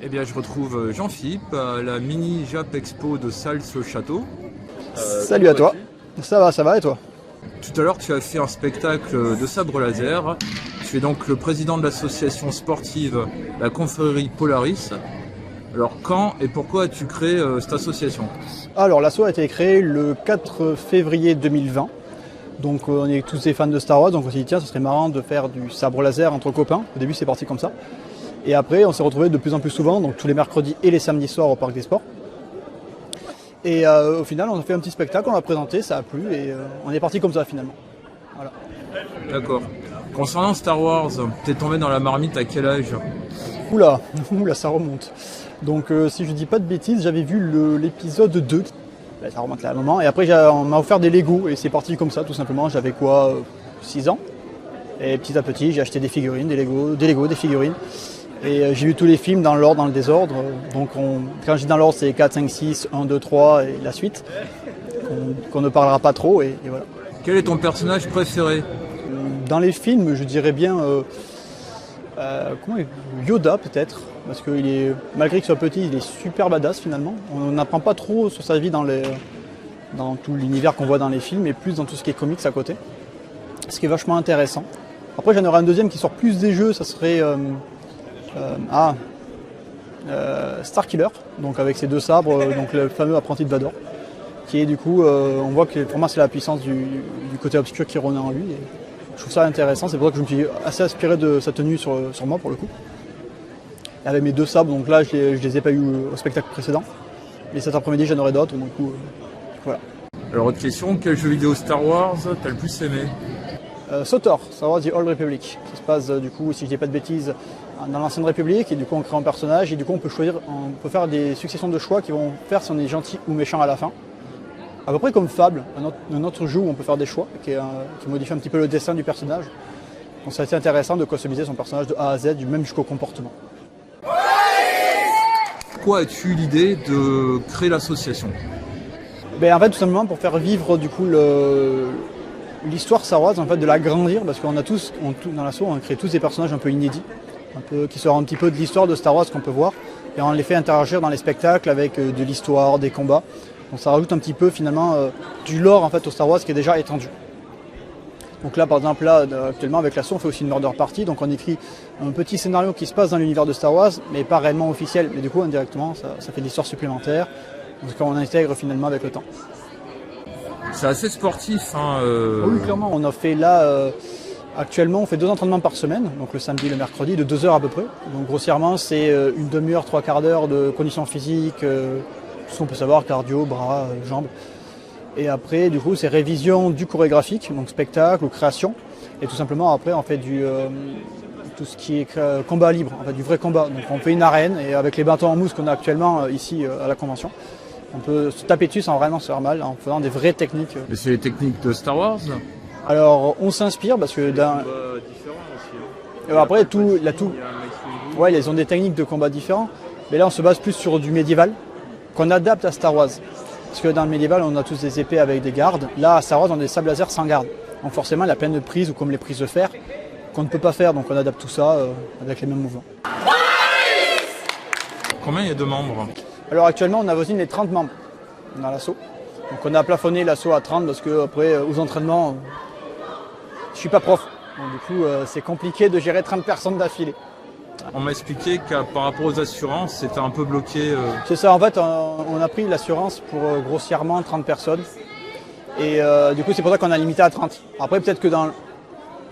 Eh bien, je retrouve Jean-Philippe à la mini Jap Expo de Sals-le-Château. Salut à toi. Ça va et toi? Tout à l'heure, tu as fait un spectacle de sabre laser. Tu es donc le président de l'association sportive La Confrérie Polaris. Alors, quand et pourquoi as-tu créé cette association? Alors, l'asso a été créé le 4 février 2020. Donc, on est tous des fans de Star Wars. Donc, on s'est dit, tiens, ce serait marrant de faire du sabre laser entre copains. Au début, c'est parti comme ça. Et après, on s'est retrouvés de plus en plus souvent, donc tous les mercredis et les samedis soirs au Parc des Sports. Et au final, on a fait un petit spectacle, on l'a présenté, ça a plu et on est parti comme ça finalement. Voilà. D'accord. Concernant Star Wars, t'es tombé dans la marmite à quel âge? Oula, ça remonte. Donc si je dis pas de bêtises, j'avais vu l'épisode 2. Ça remonte là à un moment. Et après, on m'a offert des Lego et c'est parti comme ça tout simplement. J'avais 6 ans. Et petit à petit, j'ai acheté des figurines, des Lego, des figurines. Et j'ai vu tous les films dans l'ordre, dans le désordre. Donc quand je dis dans l'ordre, c'est 4, 5, 6, 1, 2, 3 et la suite. Qu'on ne parlera pas trop et voilà. Quel est ton personnage préféré? Dans les films, je dirais bien Yoda peut-être. Parce que malgré qu'il soit petit, il est super badass finalement. On n'apprend pas trop sur sa vie dans tout l'univers qu'on voit dans les films, mais plus dans tout ce qui est comics à côté. Ce qui est vachement intéressant. Après, j'en aurai un deuxième qui sort plus des jeux, ça serait Starkiller, donc avec ses 2 sabres, donc le fameux apprenti de Vador, qui est du coup, on voit que pour moi c'est la puissance du côté obscur qui renaît en lui. Et je trouve ça intéressant, c'est pour ça que je me suis assez inspiré de sa tenue sur moi pour le coup. Et avec mes 2 sabres, donc là je les ai pas eu au spectacle précédent, et cet après-midi j'en aurai d'autres, donc voilà. Alors autre question, quel jeu vidéo Star Wars t'as le plus aimé? SOTOR, Star Wars The Old Republic, qui se passe du coup, si je dis pas de bêtises, dans l'ancienne République, et du coup on crée un personnage, et du coup on peut faire des successions de choix qui vont faire si on est gentil ou méchant à la fin. À peu près comme Fable, un autre jeu où on peut faire des choix, qui modifie un petit peu le dessin du personnage. Donc c'est assez intéressant de customiser son personnage de A à Z, même jusqu'au comportement. Pourquoi as-tu l'idée de créer l'association? En fait tout simplement pour faire vivre du coup l'histoire Star Wars, en fait, de l'agrandir, parce qu'on a tous, dans l'asso, on crée tous des personnages un peu inédits, qui sortent un petit peu de l'histoire de Star Wars qu'on peut voir, et on les fait interagir dans les spectacles avec de l'histoire, des combats. Donc ça rajoute un petit peu finalement du lore en fait au Star Wars qui est déjà étendu. Donc là par exemple actuellement avec l'asso on fait aussi une murder party, donc on écrit un petit scénario qui se passe dans l'univers de Star Wars, mais pas réellement officiel, mais du coup indirectement ça fait de l'histoire supplémentaire, donc on intègre finalement avec le temps. C'est assez sportif. Oui, clairement. On a fait là, actuellement, on fait 2 entraînements par semaine, donc le samedi et le mercredi, de 2 heures à peu près. Donc grossièrement, c'est une demi-heure, 3/4 d'heure de conditions physiques, tout ce qu'on peut savoir, cardio, bras, jambes. Et après, du coup, c'est révision du chorégraphique, donc spectacle ou création. Et tout simplement, après, on fait tout ce qui est combat libre, en fait, du vrai combat. Donc on fait une arène, et avec les bâtons en mousse qu'on a actuellement ici à la convention, on peut se taper dessus sans vraiment se faire mal, en faisant des vraies techniques. Mais c'est les techniques de Star Wars? Alors, on s'inspire parce que différents aussi. Après, ouais, ils ont des techniques de combat différents. Mais là, on se base plus sur du médiéval, qu'on adapte à Star Wars. Parce que dans le médiéval, on a tous des épées avec des gardes. Là, à Star Wars, on a des sables laser sans garde. Donc forcément, il y a plein de prises, ou comme les prises de fer, qu'on ne peut pas faire. Donc on adapte tout ça avec les mêmes mouvements. Combien il y a de membres? Alors actuellement, on avoisine les 30 membres dans l'asso. Donc on a plafonné l'asso à 30 parce que après, aux entraînements, je suis pas prof. Donc du coup, c'est compliqué de gérer 30 personnes d'affilée. On m'a expliqué que par rapport aux assurances, c'était un peu bloqué. C'est ça, en fait, on a pris l'assurance pour grossièrement 30 personnes. Et du coup, c'est pour ça qu'on a limité à 30. Après, peut-être que dans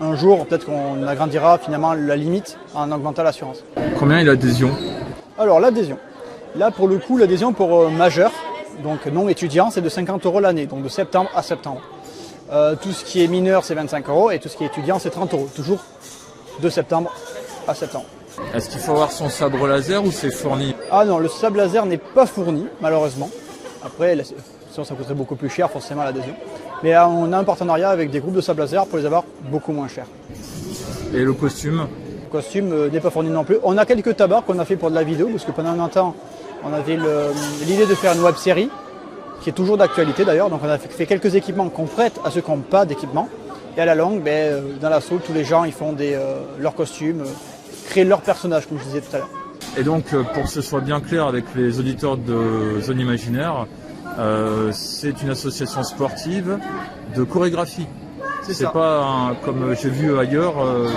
un jour, peut-être qu'on agrandira finalement la limite en augmentant l'assurance. Combien est l'adhésion? Alors, l'adhésion. Là, pour le coup, l'adhésion pour majeur, donc non étudiant, c'est de 50 € l'année, donc de septembre à septembre. Tout ce qui est mineur, c'est 25 € et tout ce qui est étudiant, c'est 30 €. Toujours de septembre à septembre. Est-ce qu'il faut avoir son sabre laser ou c'est fourni? Ah non, le sabre laser n'est pas fourni, malheureusement. Après, sinon ça coûterait beaucoup plus cher, forcément, l'adhésion. Mais on a un partenariat avec des groupes de sabre laser pour les avoir beaucoup moins chers. Et le costume? Le costume n'est pas fourni non plus. On a quelques tabards qu'on a fait pour de la vidéo, parce que pendant un temps, on avait l'idée de faire une web série, qui est toujours d'actualité d'ailleurs. Donc on a fait quelques équipements qu'on prête à ceux qui n'ont pas d'équipement. Et à la longue, dans l'asso, tous les gens ils font leurs costumes, créent leur personnage, comme je disais tout à l'heure. Et donc, pour que ce soit bien clair avec les auditeurs de Zone Imaginaire, c'est une association sportive de chorégraphie. C'est pas comme j'ai vu ailleurs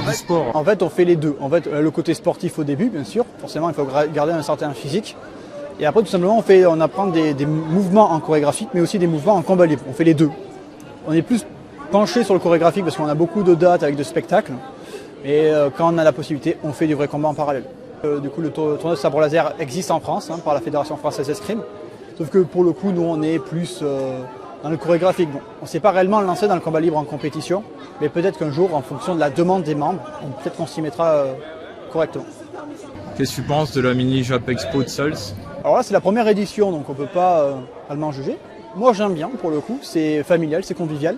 du sport. En fait, on fait les deux. En fait, le côté sportif au début, bien sûr. Forcément, il faut garder un certain physique. Et après, tout simplement, on apprend des mouvements en chorégraphique, mais aussi des mouvements en combat libre. On fait les deux. On est plus penché sur le chorégraphique parce qu'on a beaucoup de dates avec de spectacles. Et quand on a la possibilité, on fait du vrai combat en parallèle. Du coup, le tournoi de sabre laser existe en France par la Fédération française d'escrime. Sauf que pour le coup, nous, on est plus dans le chorégraphique. Bon, on ne s'est pas réellement lancé dans le combat libre en compétition, mais peut-être qu'un jour, en fonction de la demande des membres, peut-être qu'on s'y mettra correctement. Qu'est-ce que tu penses de la mini Jap Expo de Sals? Alors là, c'est la première édition, donc on ne peut pas allemand juger. Moi, j'aime bien, pour le coup. C'est familial, c'est convivial.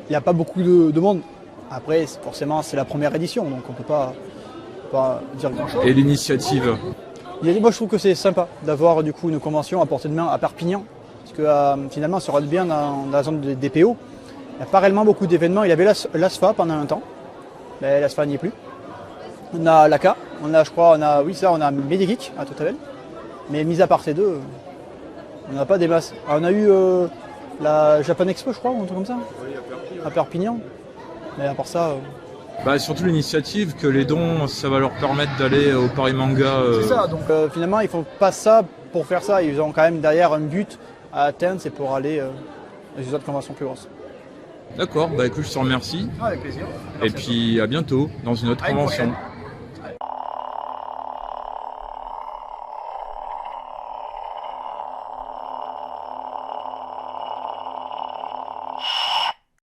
Il n'y a pas beaucoup de monde. Après, forcément, c'est la première édition, donc on ne peut pas dire grand-chose. Et l'initiative? Moi, je trouve que c'est sympa d'avoir du coup une convention à portée de main à Perpignan. Parce que finalement, ça reste bien dans la zone des DPO. Il n'y a pas réellement beaucoup d'événements. Il y avait l'ASFA pendant un temps. Mais l'ASFA n'y est plus. On a l'ACA. On a Medigeek à Totavel. Mais mis à part ces deux, on n'a pas des masses. Alors, on a eu la Japan Expo, je crois, ou un truc comme ça. Oui, à Perpignan. Mais à part ça... surtout l'initiative que les dons, ça va leur permettre d'aller au Paris Manga. C'est ça, donc finalement ils font pas ça pour faire ça, ils ont quand même derrière un but à atteindre, c'est pour aller dans les autres conventions plus grosses. D'accord, écoute, je te remercie. Avec plaisir. Et puis à bientôt dans une autre convention.